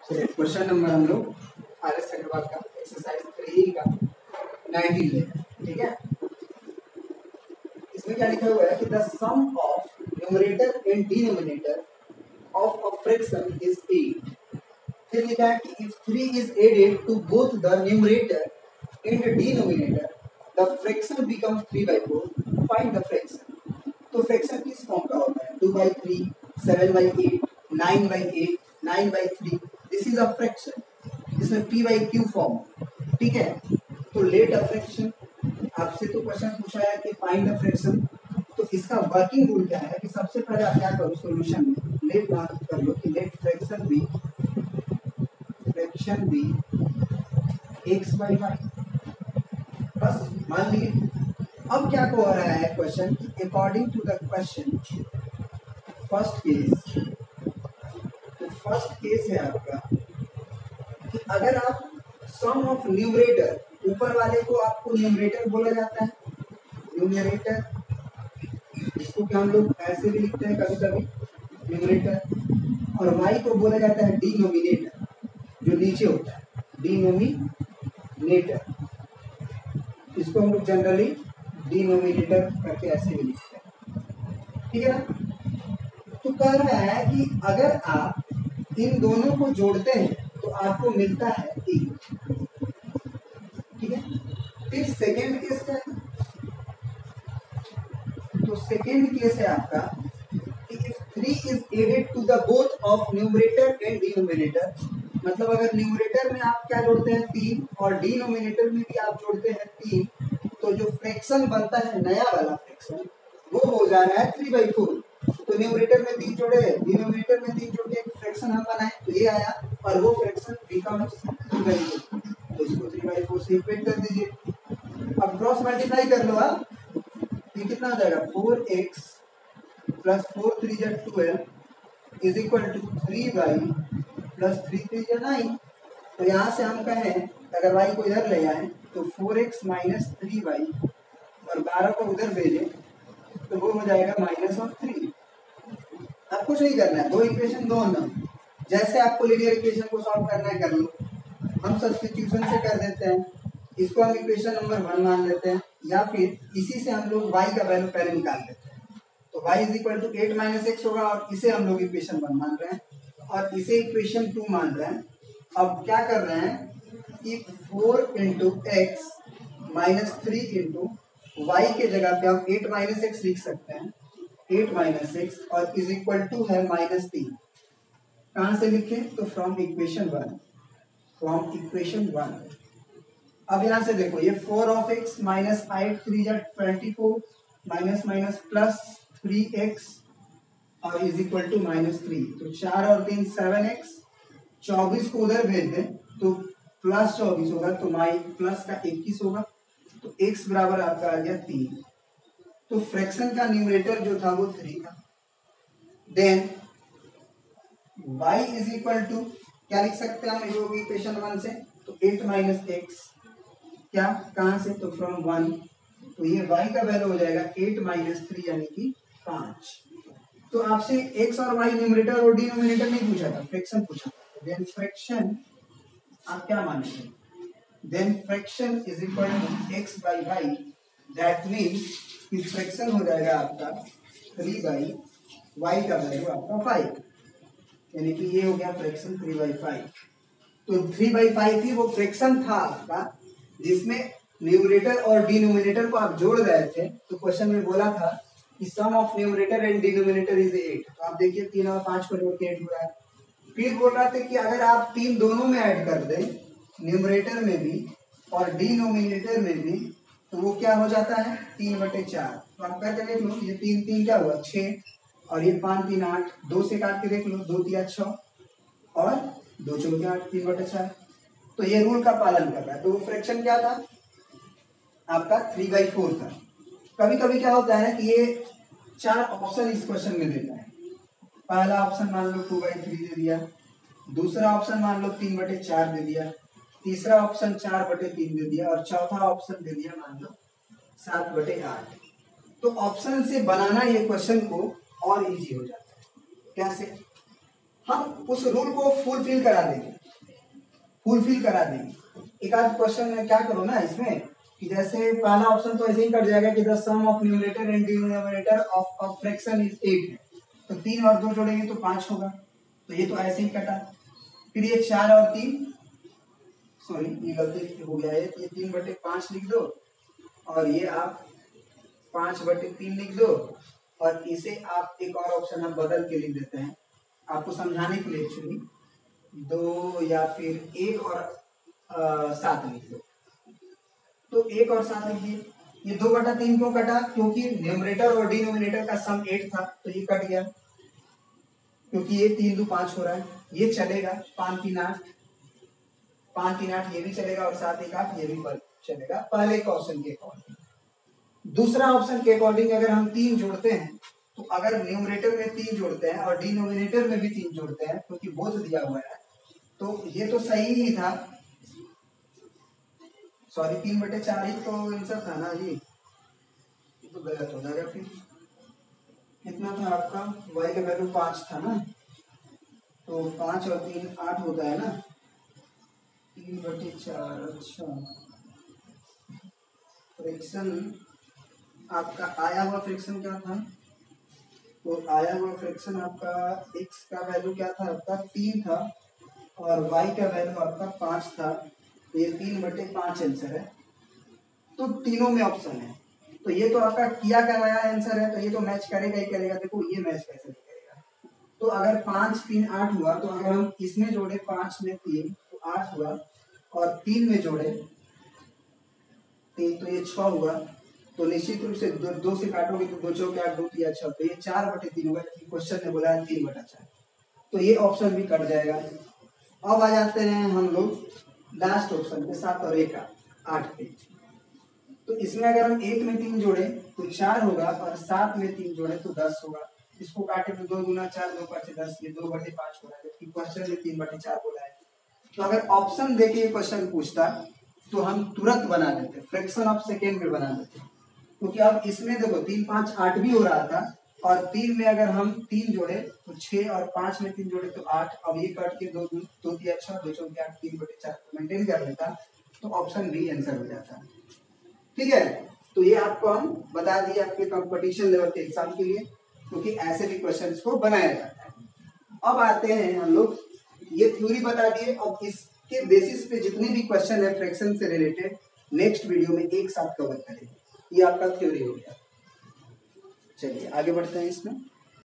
चलिए question number हम लोग आर एस अग्रवाल का एक्सरसाइज 3 का 19 ले, ठीक है। इसमें क्या लिखा हुआ है कि the sum of numerator and denominator of a fraction is 8। फिर लिखा है कि if 3 is added to both the numerator and denominator the fraction becomes 3/4। Find the fraction. तो फ्रैक्शन किस फॉर्म का होता है? 2/3, 7/8, 9/8, 9/3। This is a fraction. इसमें p/q फॉर्म, ठीक है। तो लेट अ फ्रैक्शन, आपसे तो क्वेश्चन पूछा है कि फाइंड द फ्रैक्शन। तो इसका वर्किंग रूल क्या है कि सबसे पहले आप क्या करो सॉल्यूशन में लेट बात कर लो कि लेट फ्रैक्शन बी x/y। बस मान लीजिए। अब क्या हो रहा है question, according to the question first case. तो फर्स्ट केस है आपका कि अगर आप सम ऑफ न्यूमरेटर, ऊपर वाले को आपको न्यूमरेटर बोला जाता है, न्यूमरेटर। इसको क्या हम लोग ऐसे भी लिखते हैं कभी कभी न्यूमरेटर, और y को बोला जाता है डिनोमिनेटर, जो नीचे होता है डिनोमिनेटर। इसको हम लोग जनरली डिनोमिनेटर करके ऐसे भी लिखते हैं, ठीक है ना। तो कह रहा है कि अगर आप इन दोनों को जोड़ते हैं तो आपको मिलता है 8, ठीक है। फिर सेकेंड केस क्या है? तो सेकेंड केस है आपका कि if 3 is added to the both of numerator and denominator. मतलब अगर न्यूमरेटर में आप क्या जोड़ते हैं 3 और डिनोमिनेटर में भी आप जोड़ते हैं 3, तो जो फ्रैक्शन बनता है नया वाला फ्रैक्शन वो हो जा रहा है 3/4। तो न्यूमरेटर में 3 जोड़े, डिनोमिनेटर में 3 जोड़ के एक फ्रैक्शन हम बनाए तो ये आया, और वो फ्रैक्शन बिकम्स 3/4। तो इसको 3/4 से इक्वेट कर दीजिए। अब क्रॉस मल्टीप्लाई कर लो आप, ये कितना हो जाएगा 4x प्लस 4 3 जा 12 is equal to 3y plus 3 3 जा 9। तो यहाँ से हम कहें अगर y को इधर ले आए तो 4x माइनस 3y और 12 को उधर भेजें तो वो हो जाएगा -3। अब कुछ नहीं करना है, दो इक्वेशन दो अननोन, जैसे आपको लीनियर इक्वेशन को सॉल्व करना है कर लो। हम सब्स्टिट्यूशन से कर देते हैं, इसको हम इक्वेशन नंबर 1 मान लेते हैं, या फिर इसी से हम लोग y का वैल्यू पहले निकाल लेते हैं। तो y is equal to 8 - x होगा, और इसे हम लोग इक्वेशन 1 मान रहे हैं और इसे इक्वेशन 2 मान रहे हैं। अब क्या कर रहे हैं कि 4 × x माइनस 3 × y के जगह पे हम 8 - x लिख सकते हैं, 8 - x, और इज इक्वल टू है -3। कहाँ से लिखें? तो फ्रॉम इक्वेशन 1, फ्रॉम इक्वेशन 1। अब यहाँ से देखो ये 4 माइनस 8 3 जा 24 माइनस माइनस प्लस 3x और इज इक्वल टू -3। तो 4 और 3 7x, 24 को उधर भेज दें तो प्लस 24 होगा, तो प्लस का 21 होगा। तो x बराबर आपका आ गया 3। तो फ्रैक्शन का न्यूमरेटर जो था वो 3 था। Then y is equal to क्या लिख सकते हैं हम इक्वेशन 1 से? तो 8 - x, क्या कहां से? तो फ्रॉम 1। तो ये y का वैल्यू हो जाएगा 8 - 3 यानी कि 5। तो आपसे x और y न्यूमरेटर और डिनोमिनेटर नहीं पूछा था, फ्रैक्शन पूछा था। देन फ्रैक्शन आप क्या मानेंगे? Then fraction is equal to x/y। That means कि फ्रैक्शन हो जाएगा आपका 3/y का वैल्यू आपका 5, यानी कि ये हो गया फ्रैक्शन 3/5। तो 3/5 ही वो फ्रैक्शन था आपका जिसमें न्यूमरेटर और डिनोमिनेटर को आप जोड़ रहे थे। तो क्वेश्चन में बोला था कि sum of numerator and denominator is 8। तो आप देखिए 3 और 5 को जोड़ के 8 हो रहा है। फिर बोल रहा था कि अगर आप 3 दोनों में ऐड कर दें, न्यूमरेटर में भी और डिनोमिनेटर में भी, तो वो क्या हो जाता है 3/4। तो आप करके देख लो, ये 3 3 क्या हुआ 6, और ये 5 3 8, 2 से काट के देख लो, 2 3 6 और 2 4 8, 3/4। तो ये रूल का पालन कर रहा है। तो वो फ्रैक्शन क्या था आपका 3/4 था। कभी कभी क्या होता है कि ये 4 ऑप्शन इस क्वेश्चन में देता है। पहला ऑप्शन मान लो 2/3 दे दिया, दूसरा ऑप्शन मान लो 3/4 दे दिया, तीसरा ऑप्शन 4/3 दे दिया, और चौथा ऑप्शन दे दिया मान लो 7/8। तो ऑप्शन से बनाना ये क्वेश्चन को और इजी हो जाता है। कैसे? हम उस रूल को फुलफिल करा देंगे। फुलफिल करा देंगे। एक आध क्वेश्चन में क्या करो ना इसमें कि जैसे पहला ऑप्शन तो ऐसे ही कट जाएगा कि the sum of numerator and denominator of a fraction is 8 है, तो 3 और 2 जोड़ेंगे तो 5 होगा, तो ये तो ऐसे ही कटा। फिर ये 4 और 3, सॉरी ये गलती हो गया है, ये 3/5 लिख दो और ये आप 5/3 लिख दो, और इसे आप एक और ऑप्शन हम बदल के लिख देते हैं आपको समझाने के लिए एक्चुअली, 2 या फिर 1 और 7 लिख दो। तो 1 और 7 लिखिए। ये 2/3 क्यों कटा? क्योंकि न्यूमरेटर और डिनोमिनेटर का सम 8 था, तो ये कट गया, क्योंकि ये 3 2 5 हो रहा है, ये चलेगा। 5 3 8, 5 3 8 ये भी चलेगा, और 7 1 8 ये भी चलेगा पहले के ऑप्शन के अकॉर्डिंग। दूसरा ऑप्शन के अकॉर्डिंग अगर हम 3 जोड़ते हैं, तो अगर न्यूमरेटर में 3 जोड़ते हैं और डिनोमिनेटर में भी 3 जोड़ते हैं, क्योंकि बोथ दिया हुआ है, तो ये तो सही ही था, सॉरी 3/4 ही तो आंसर था ना जी, ये तो गलत हो जाएगा। फिर कितना था आपका? y का वैल्यू 5 था ना, तो 5 और 3 8 होता है ना, 3/4। अच्छा, फ्रैक्शन आपका आया हुआ फ्रैक्शन क्या था? तो आया हुआ फ्रैक्शन आपका x का वैल्यू क्या था? आपका 3 था, और y का वैल्यू आपका 5 था, तो ये 3/5 आंसर है। तो तीनों में ऑप्शन है, तो ये तो आपका किया कराया आंसर है, तो ये तो मैच करेगा ही करेगा। देखो ये मैच कैसे नहीं करेगा? तो अगर 5 3 8 हुआ, तो अगर हम इसमें जोड़े 5 में 3 तो 8 हुआ, और 3 में जोड़े 3 तो ये 6 हुआ, तो निश्चित रूप से 2 से काटोगे तो 2 चौके 8 2 3 6, तो ये 4/3 होगा, क्वेश्चन ने बोला है 3/4, तो ये ऑप्शन भी कट जाएगा। अब आ जाते हैं हम लोग लास्ट ऑप्शन पे, 7 और 1 8 पे। तो इसमें अगर हम 1 में 3 जोड़े तो 4 होगा, और 7 में 3 जोड़े तो 10 होगा। इसको काटे तो 2 गुना 4 2 5 10, ये 2/5 हो रहा है, जबकि क्वेश्चन में 3/4 बोला है। तो अगर ऑप्शन देके क्वेश्चन पूछता तो हम तुरंत बना देते, फ्रैक्शन ऑफ सेकेंड में बना देते, क्योंकि अब इसमें देखो 3 5 8 भी हो रहा था, और 3 में अगर हम 3 जोड़े तो 6, और 5 में 3 जोड़े तो 8। अब ये कट के 2 2 3 6 2 4 8 3/4 मेंटेन कर लेता, तो ऑप्शन बी आंसर हो जाता। ठीक है, तो ये आपको हम बता दिए आपके कंपटीशन लेवल के एग्जाम के लिए, क्योंकि ऐसे भी क्वेश्चंस को बनाया जाता है। अब आते हैं हम लोग, ये थ्योरी बता दिए, अब इसके बेसिस पे जितने भी क्वेश्चन है फ्रैक्शन से रिलेटेड नेक्स्ट वीडियो में एक साथ कवर करेंगे। ये आपका थ्योरी हो गया। चलिए आगे बढ़ते हैं इसमें।